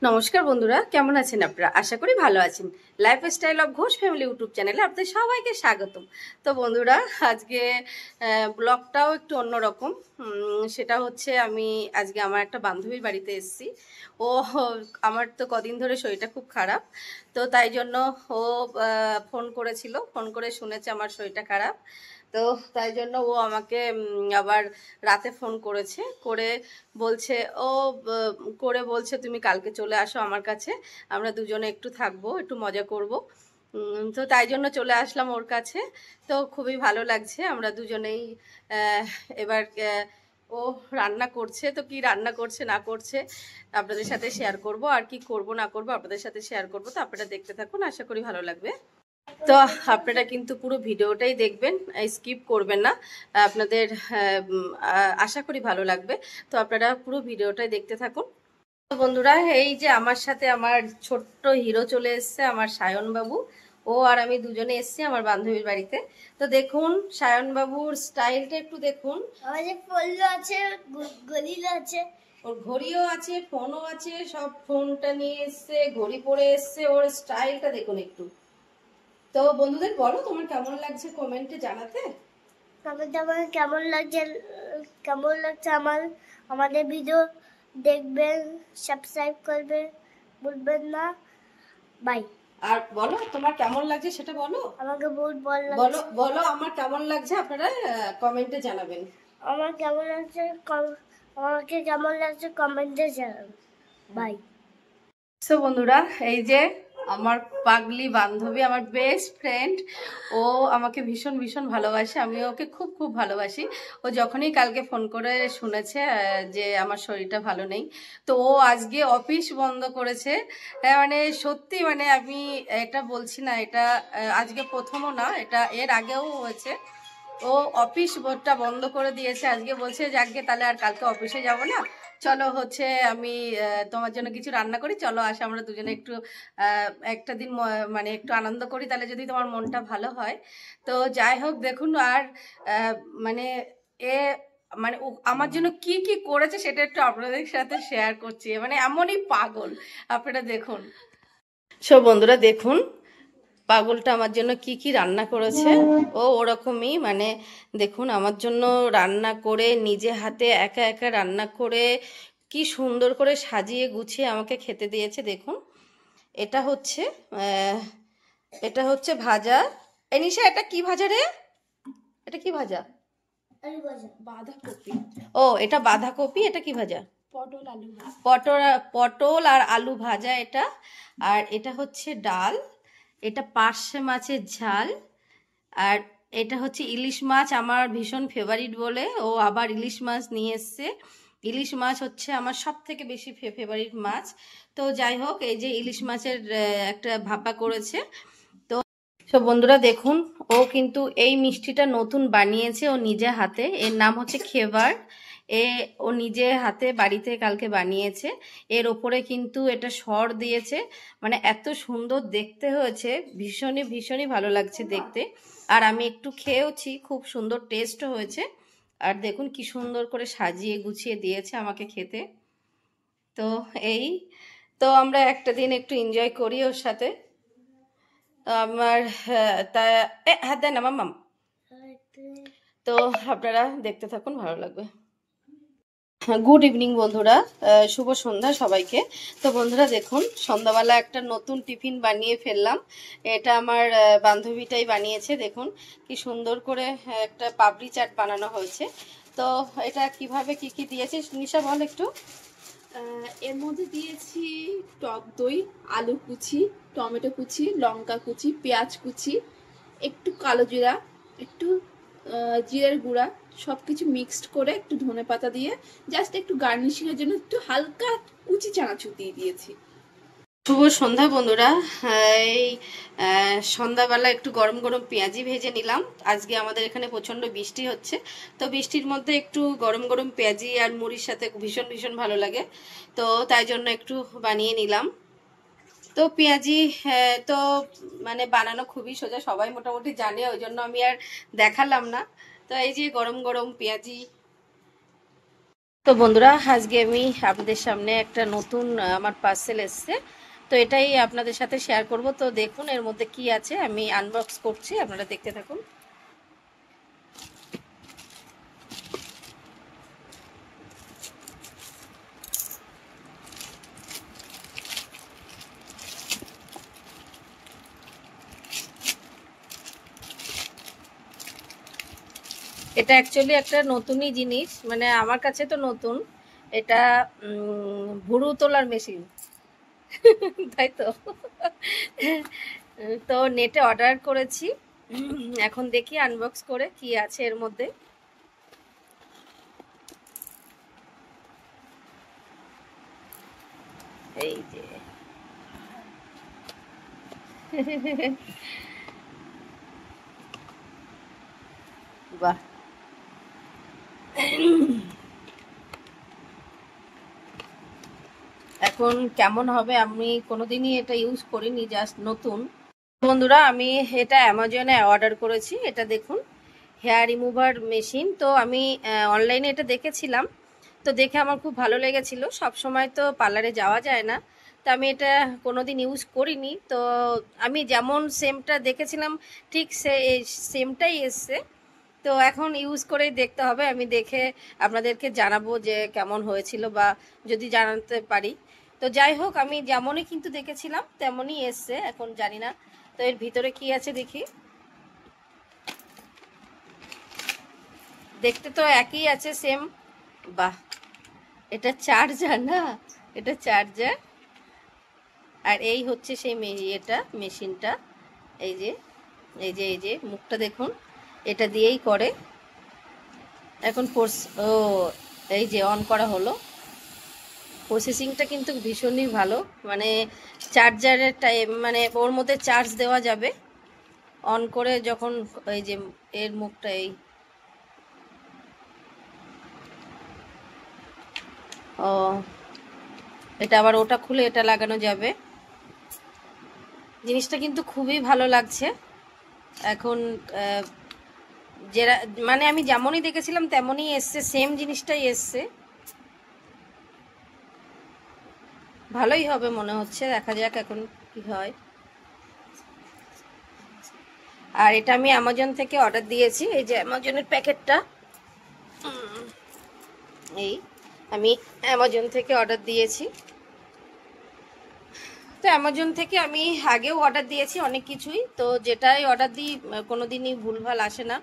নমস্কার বন্ধুরা, কেমন আছেন আপনারা? আশা করি ভালো আছেন। Lifestyle of Ghosh family YouTube চ্যানেলে আপনাদের সবাইকে স্বাগতম। তো বন্ধুরা, আজকে ব্লগটাও একটু অন্যরকম। সেটা হচ্ছে আমি আজকে আমার একটা বান্ধবীর বাড়িতে এসেছি। ও আমার তো কদিন ধরে শরীরটা খুব খারাপ, তো তাই জন্য ও ফোন করেছিল, ফোন করে শুনেছে আমার শরীরটা খারাপ। তো তাই জন্য ও আমাকে আবার রাতে ফোন করেছে, করে বলছে ও করে বলছে তুমি কালকে চলে আসো আমার কাছে, আমরা দুজনে একটু থাকবো, একটু মজা করব। তো তাই জন্য চলে আসলাম ওর কাছে। তো খুবই ভালো লাগছে, আমরা দুজনেই আহ, এবার ও রান্না করছে, তো কি রান্না করছে না করছে আপনাদের সাথে শেয়ার করব, আর কি করব না করব আপনাদের সাথে শেয়ার করব। তো আপনারা দেখতে থাকুন, আশা করি ভালো লাগবে। তো আপনারা কিন্তু পুরো ভিডিওটাই দেখবেন, স্কিপ করবেন না। আপনাদের আশা করি ভালো লাগবে। তো আপনারা পুরো ভিডিওটাই দেখতে থাকুন। তো বন্ধুরা, এই যে আমার সাথে আমার ছোট্ট হিরো চলে এসেছে, আমার সায়ন বাবু। ও আর আমি দুজনে এসেছি আমার বান্ধবীর বাড়িতে। তো দেখুন সায়ন বাবুর স্টাইলটা একটু দেখুন। আমাদের পল্লু আছে, গলিল আছে, ওর ঘড়িও আছে, ফোনও আছে, সব ফোনটা নিয়ে এসছে, ঘড়ি পরে এসছে, ওর স্টাইলটা দেখুন একটু। তো বন্ধুদের বলো তোমার কেমন লাগছে কমেন্টে জানাতে। আমার কেমন লাগছে আমাদের ভিডিও দেখবেন, সাবস্ক্রাইব করবেন, ভুলবেন না। বাই। আর বলো তোমার কেমন লাগছে সেটা বলো। আমাকে বহুত ভালো বলো লাগছে। বলো আমার কেমন লাগছে, আপনারা কমেন্টে জানাবেন। আমার কেমন লাগছে আমাকে কেমন লাগছে কমেন্টে জানাবেন। বাই। সো বন্ধুরা, এই যে আমার পাগলি বান্ধবী, আমার বেস্ট ফ্রেন্ড, ও আমাকে ভীষণ ভীষণ ভালোবাসে, আমি ওকে খুব খুব ভালোবাসি। ও যখনই কালকে ফোন করে শুনেছে যে আমার শরীরটা ভালো নেই, তো ও আজকে অফিস বন্ধ করেছে। মানে সত্যি, মানে আমি এটা বলছি না, এটা আজকে প্রথমও না, এটা এর আগেও হয়েছে। ও অফিস বোর্ডটা বন্ধ করে দিয়েছে, আজকে বলছে যে আজকে তাহলে আর কালকে অফিসে যাব না, চলো হচ্ছে আমি তোমার জন্য কিছু রান্না করি, চলো আসে আমরা দুজনে একটু একটা দিন মানে একটু আনন্দ করি, তাহলে যদি তোমার মনটা ভালো হয়। তো যাই হোক দেখুন, আর মানে এ মানে আমার জন্য কি কি করেছে সেটা একটু আপনাদের সাথে শেয়ার করছি, মানে এমনই পাগল, আপনারা দেখুন। সব বন্ধুরা দেখুন, পাগলটা আমার জন্য কি কি রান্না করেছে। ও ওরকমই, মানে দেখুন আমার জন্য রান্না করে, নিজে হাতে একা একা রান্না করে কি সুন্দর করে সাজিয়ে গুছিয়ে আমাকে খেতে দিয়েছে। দেখুন এটা হচ্ছে আহ, এটা হচ্ছে ভাজা। এনিশা এটা কি ভাজা রে? এটা কি ভাজা? বাঁধাকপি। ও এটা বাঁধাকপি। এটা কি ভাজা? পটল আলু ভাজা। পটল আর আলু ভাজা এটা। আর এটা হচ্ছে ডাল। এটা পার্শে মাছের ঝাল। আর এটা হচ্ছে ইলিশ মাছ, আমার ভীষণ ফেভারিট বলে ও আবার ইলিশ মাছ নিয়ে এসছে। ইলিশ মাছ হচ্ছে আমার সব থেকে বেশি ফেভারিট মাছ। তো যাই হোক, এই যে ইলিশ মাছের একটা ভাপা করেছে। তো সব বন্ধুরা দেখুন, ও কিন্তু এই মিষ্টিটা নতুন বানিয়েছে ও নিজে হাতে, এর নাম হচ্ছে খেবার। এ ও নিজে হাতে বাড়িতে কালকে বানিয়েছে। এর ওপরে কিন্তু এটা সর দিয়েছে, মানে এত সুন্দর দেখতে হয়েছে, ভীষণই ভীষণই ভালো লাগছে দেখতে। আর আমি একটু খেয়েওছি, খুব সুন্দর টেস্টও হয়েছে। আর দেখুন কি সুন্দর করে সাজিয়ে গুছিয়ে দিয়েছে আমাকে খেতে। তো এই, তো আমরা একটা দিন একটু এনজয় করি ওর সাথে। আমার তা হাত দেন না মাম্মাম। তো আপনারা দেখতে থাকুন, ভালো লাগবে। গুড ইভিনিং বন্ধুরা, শুভ সন্ধ্যা সবাইকে। তো বন্ধুরা দেখুন, সন্ধ্যাবেলা একটা নতুন টিফিন বানিয়ে ফেললাম। এটা আমার বান্ধবীটাই বানিয়েছে। দেখুন কি সুন্দর করে একটা পাপড়ি চাট বানানো হয়েছে। তো এটা কিভাবে কি কি দিয়েছে নিশা বল একটু। এর মধ্যে দিয়েছি টক দই, আলু কুচি, টমেটো কুচি, লঙ্কা কুচি, পেঁয়াজ কুচি, একটু কালো জিরা, একটু জিরের গুঁড়া, সব কিছু মিক্সড করে একটু ধনেপাতা দিয়ে জাস্ট একটু গার্নিশিংয়ের জন্য একটু হালকা কুচি চানাচুর দিয়ে দিয়েছি। শুভ সন্ধ্যা বন্ধুরা। এই সন্ধ্যাবেলা একটু গরম গরম পেঁয়াজি ভেজে নিলাম। আজকে আমাদের এখানে প্রচন্ড বৃষ্টি হচ্ছে, তো বৃষ্টির মধ্যে একটু গরম গরম পেঁয়াজি আর মুড়ির সাথে ভীষণ ভীষণ ভালো লাগে, তো তাই জন্য একটু বানিয়ে নিলাম। তো পেঁয়াজি তো মানে বানানো খুবই সোজা, সবাই মোটামুটি জানে, ওই জন্য আমি আর দেখালাম না। তো এই যে গরম গরম পেঁয়াজি, তো বন্ধুরা, আজকে আমি আপনাদের সামনে একটা নতুন আমার পার্সেল এসছে, তো এটাই আপনাদের সাথে শেয়ার করব। তো দেখুন এর মধ্যে কি আছে, আমি আনবক্স করছি, আপনারা দেখতে থাকুন। এটা অ্যাকচুয়ালি একটা নতুনই জিনিস, মানে আমার কাছে তো নতুন। এটা ভুরু তোলার মেশিন তাই তো। তো নেটে অর্ডার করেছি, এখন দেখি আনবক্স করে কি আছে এর মধ্যে। এই যে বাহ, এখন কেমন হবে, আমি কোনোদিনই এটা ইউজ করিনি, জাস্ট নতুন। বন্ধুরা, আমি এটা অ্যামাজনে অর্ডার করেছি। এটা দেখুন, হেয়ার রিমুভার মেশিন। তো আমি অনলাইনে এটা দেখেছিলাম, তো দেখে আমার খুব ভালো লেগেছিল। সব সময় তো পার্লারে যাওয়া যায় না, তো আমি এটা কোনোদিন ইউজ করিনি। তো আমি যেমন সেমটা দেখেছিলাম ঠিক সেমটাই এসছে। তো এখন ইউজ করেই দেখতে হবে, আমি দেখে আপনাদেরকে জানাবো যে কেমন হয়েছিল, বা যদি জানাতে পারি। তো যাই হোক, আমি যেমনই কিন্তু দেখেছিলাম তেমনই এসছে, এখন জানি না তো এর ভিতরে কি আছে দেখি। দেখতে তো একই আছে, সেম। বাহ, এটা চার্জার না, এটা চার্জার। আর এই হচ্ছে সেই এটা মেশিনটা। এই যে এই যে মুখটা দেখুন, এটা দিয়েই করে। এখন ও, এই যে অন করা হলো। প্রসেসিংটা কিন্তু ভীষণই ভালো, মানে চার্জারের টাইম, মানে ওর মধ্যে চার্জ দেওয়া যাবে অন করে যখন। এই যে এর মুখটা, এই ও, এটা আবার ওটা খুলে এটা লাগানো যাবে। জিনিসটা কিন্তু খুবই ভালো লাগছে। এখন যেটা, মানে আমি যেমনই দেখেছিলাম তেমনই এসছে, সেম জিনিসটাই এসছে। ভালোই হবে মনে হচ্ছে, দেখা যাক এখন কি হয়। আর এটা আমি অ্যামাজন থেকে অর্ডার দিয়েছি। এই যে অ্যামাজনের প্যাকেটটা, এই আমি অ্যামাজন থেকে অর্ডার দিয়েছি। তো অ্যামাজন থেকে আমি আগেও অর্ডার দিয়েছি অনেক কিছুই, তো যেটাই অর্ডার দিই কোনোদিনই ভুলভাল আসে না,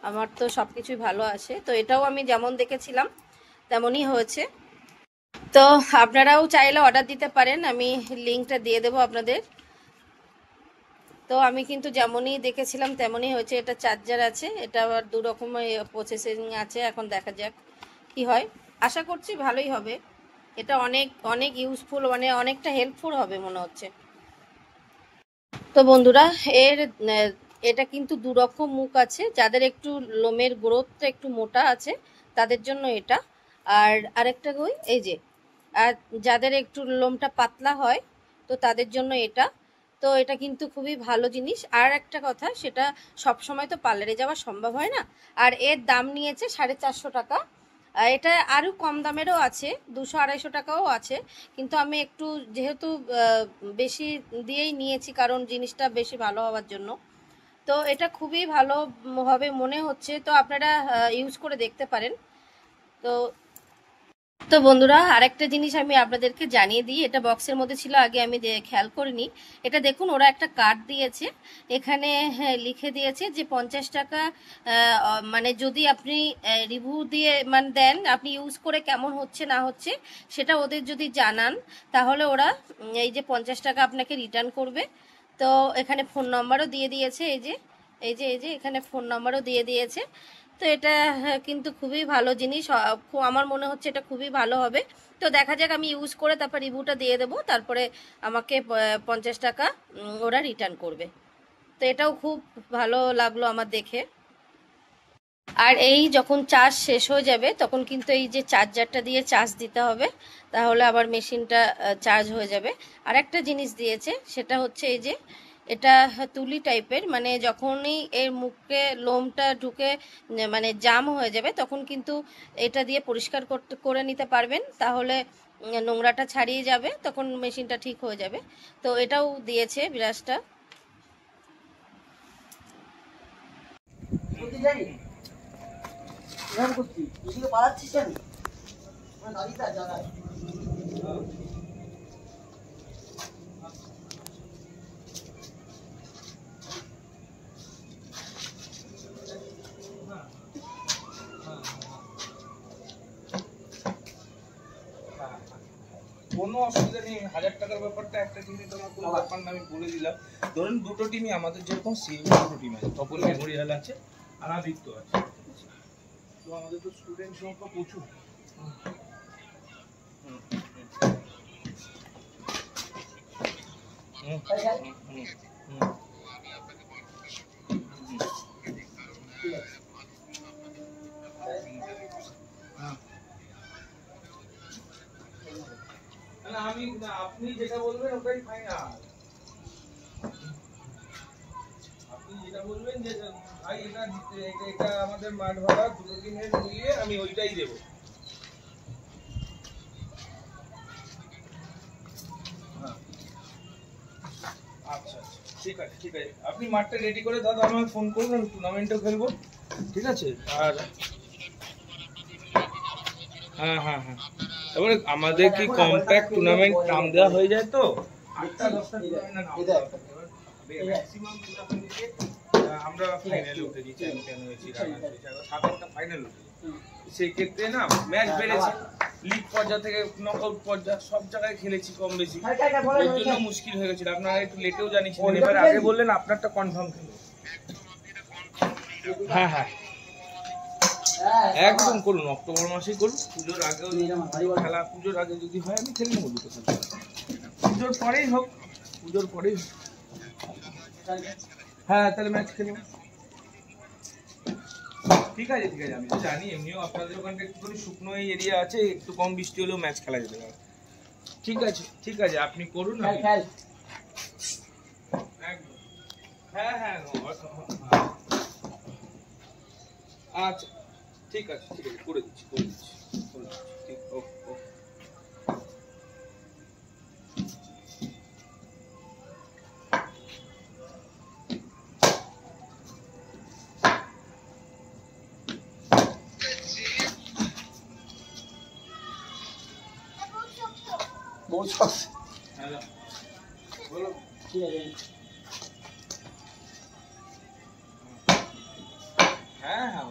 আমার তো সব কিছুই ভালো আসে। তো এটাও আমি যেমন দেখেছিলাম তেমনই হয়েছে। তো আপনারাও চাইলে অর্ডার দিতে পারেন, আমি লিঙ্কটা দিয়ে দেবো আপনাদের। তো আমি কিন্তু যেমনই দেখেছিলাম তেমনই হয়েছে। এটা চার্জার আছে, এটা আবার দু রকমের প্রসেসিং আছে, এখন দেখা যাক কি হয়। আশা করছি ভালোই হবে। এটা অনেক অনেক ইউজফুল, মানে অনেকটা হেল্পফুল হবে মনে হচ্ছে। তো বন্ধুরা, এর এটা কিন্তু দু রকম মুখ আছে। যাদের একটু লোমের গ্রোথটা একটু মোটা আছে তাদের জন্য এটা, আর আরেকটা এই যে, আর যাদের একটু লোমটা পাতলা হয় তো তাদের জন্য এটা। তো এটা কিন্তু খুবই ভালো জিনিস। আর একটা কথা, সেটা সব সময় তো পার্লারে যাওয়া সম্ভব হয় না। আর এর দাম নিয়েছে 450 টাকা। এটা আরও কম দামেরও আছে, 200-250 টাকাও আছে, কিন্তু আমি একটু যেহেতু বেশি দিয়েই নিয়েছি, কারণ জিনিসটা বেশি ভালো হওয়ার জন্য। তো এটা খুবই ভালো হবে মনে হচ্ছে, তো আপনারা ইউজ করে দেখতে পারেন। তো তো বন্ধুরা, আরেকটা জিনিস আমি আপনাদেরকে জানিয়ে দিই, এটা বক্সের মধ্যে ছিল, আগে আমি খেয়াল করিনি। এটা দেখুন, ওরা একটা কার্ড দিয়েছে, এখানে লিখে দিয়েছে যে 50 টাকা, মানে যদি আপনি রিভিউ দিয়ে মানে দেন, আপনি ইউজ করে কেমন হচ্ছে না হচ্ছে সেটা ওদের যদি জানান, তাহলে ওরা এই যে 50 টাকা আপনাকে রিটার্ন করবে। তো এখানে ফোন নাম্বারও দিয়ে দিয়েছে, এই যে এখানে ফোন নাম্বারও দিয়ে দিয়েছে। তো এটা কিন্তু খুবই ভালো জিনিস, আমার মনে হচ্ছে এটা খুবই ভালো হবে। তো দেখা যাক, আমি ইউজ করে তারপর রিভিউটা দিয়ে দেবো, তারপরে আমাকে 50 টাকা ওরা রিটার্ন করবে। তো এটাও খুব ভালো লাগলো আমার দেখে। আর এই যখন চার্জ শেষ হয়ে যাবে তখন কিন্তু এই যে চার্জারটা দিয়ে চার্জ দিতে হবে, তাহলে আবার মেশিনটা চার্জ হয়ে যাবে। আর একটা জিনিস দিয়েছে, সেটা হচ্ছে এই যে এটা তুলি টাইপের, মানে যখনই এর মুখে লোমটা ঢুকে মানে জাম হয়ে যাবে তখন কিন্তু এটা দিয়ে পরিষ্কার করে নিতে পারবেন, তাহলে নোংরাটা ছাড়িয়ে যাবে, তখন মেশিনটা ঠিক হয়ে যাবে। তো এটাও দিয়েছে ব্রাশটা। কোনো অসুবিধা নেই, 1000 টাকার ব্যাপারটা একটা টিমে তোমার কোনো ব্যাপার না, আমি বলে দিলাম। ধরুন দুটো টিমই আমাদের যেরকম সেম দুটো টিম আছে, তপন মেমোরিয়াল আছে আর আদিত্য আছে। তো আমাদের তো স্টুডেন্ট সংখ্যা প্রচুর। আপনি যেটা বলবেন ওটাই ফাইনাল। আপনি যেটা বলবেন যে ভাই এটা আমাদের মাঠ ভাড়া দুটো দিনের মিলিয়ে আমি ওইটাই দেবো। আচ্ছা ঠিক আছে ঠিক আছে, আপনি মাঠটা রেডি করে দাদা আমাকে ফোন করুন, আমি টুর্নামেন্টও খেলবো, ঠিক আছে। আর হ্যাঁ হ্যাঁ হ্যাঁ, এবারে আমাদের কি কম্প্যাক্ট টুর্নামেন্ট নাম দেওয়া হয়ে যায় তো 8-10টা ম্যাক্সিমাম টুর্নামেন্টে আমরা ফাইনালে উঠেছি, চ্যাম্পিয়ন হয়েছি, 7-8টা ফাইনাল উঠেছি। সেই ক্ষেত্রে না ম্যাচ বেড়েছে, লিগ পর্যায় থেকে নকআউট পর্যায় সব জায়গায় খেলেছি কম বেশি, এর জন্য মুশকিল হয়ে গেছিল। আপনারা একটু লেটেও জানিয়েছিলেন, এবার আগে বললেন আপনারটা কনফার্ম খেলো। হ্যাঁ হ্যাঁ একদম করুন, অক্টোবর মাসেই করুন, পুজোর আগেও খেলা, পুজোর আগে যদি হয় আমি খেলে নেবো দুটো খেলা, পুজোর পরেই হোক, পুজোর পরেই। হ্যাঁ তাহলে ম্যাচ খেলবো, ঠিক আছে ঠিক আছে। আমি তো জানি এমনিও আপনাদের ওখানটা একটুখানি শুকনো এরিয়া আছে, একটু কম বৃষ্টি হলেও ম্যাচ খেলা যেতে পারে। ঠিক আছে ঠিক আছে, আপনি করুন। হ্যাঁ হ্যাঁ আচ্ছা ঠিক আছে ঠিক আছে, করে দিচ্ছি ঠিক, ওকে ওকে। হ্যালো বলো, ঠিক আছে। হ্যাঁ হ্যাঁ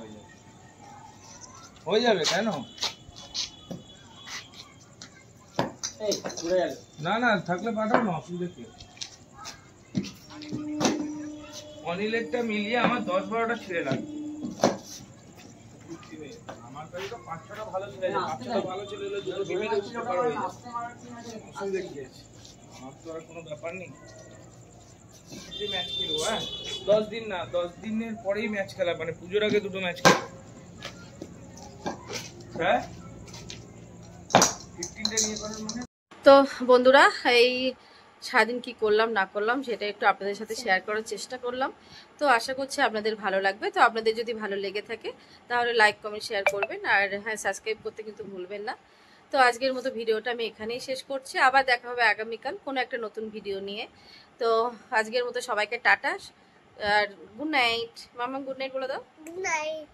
হয়ে যাবে কেন, না না থাকলে পাঠাও না, অসুবিধা কি। অনিলেরটা মিলিয়ে আমার 10-12টা ছেড়ে লাগবে, আমার কাছে তো 5-6টা ভালো ছেলে আছে, 5-6টা ভালো ছেলে হলে দুটো টিমই তো সুপার হয়ে যায়, অসুবিধা কি আছে, আমার তো আর কোনো ব্যাপার নেই। ম্যাচ খেলবো, হ্যাঁ 10 দিন না, 10 দিনের পরেই ম্যাচ খেলা, মানে পুজোর আগে দুটো ম্যাচ খেলবো। হ্যাঁ 15টা নিয়ে করার মানে। তো বন্ধুরা, এই সারাদিন কি করলাম না করলাম সেটা একটু আপনাদের সাথে শেয়ার করার চেষ্টা করলাম। তো আশা করছি আপনাদের ভালো লাগবে। তো আপনাদের যদি ভালো লেগে থাকে তাহলে লাইক কমেন্ট শেয়ার করবেন, আর হ্যাঁ সাবস্ক্রাইব করতে কিন্তু ভুলবেন না। তো আজকের মতো ভিডিওটা আমি এখানেই শেষ করছি, আবার দেখা হবে আগামীকাল কোনো একটা নতুন ভিডিও নিয়ে। তো আজকের মতো সবাইকে টাটা আর গুড নাইট। মামা গুড নাইট বলে দাও। Good night.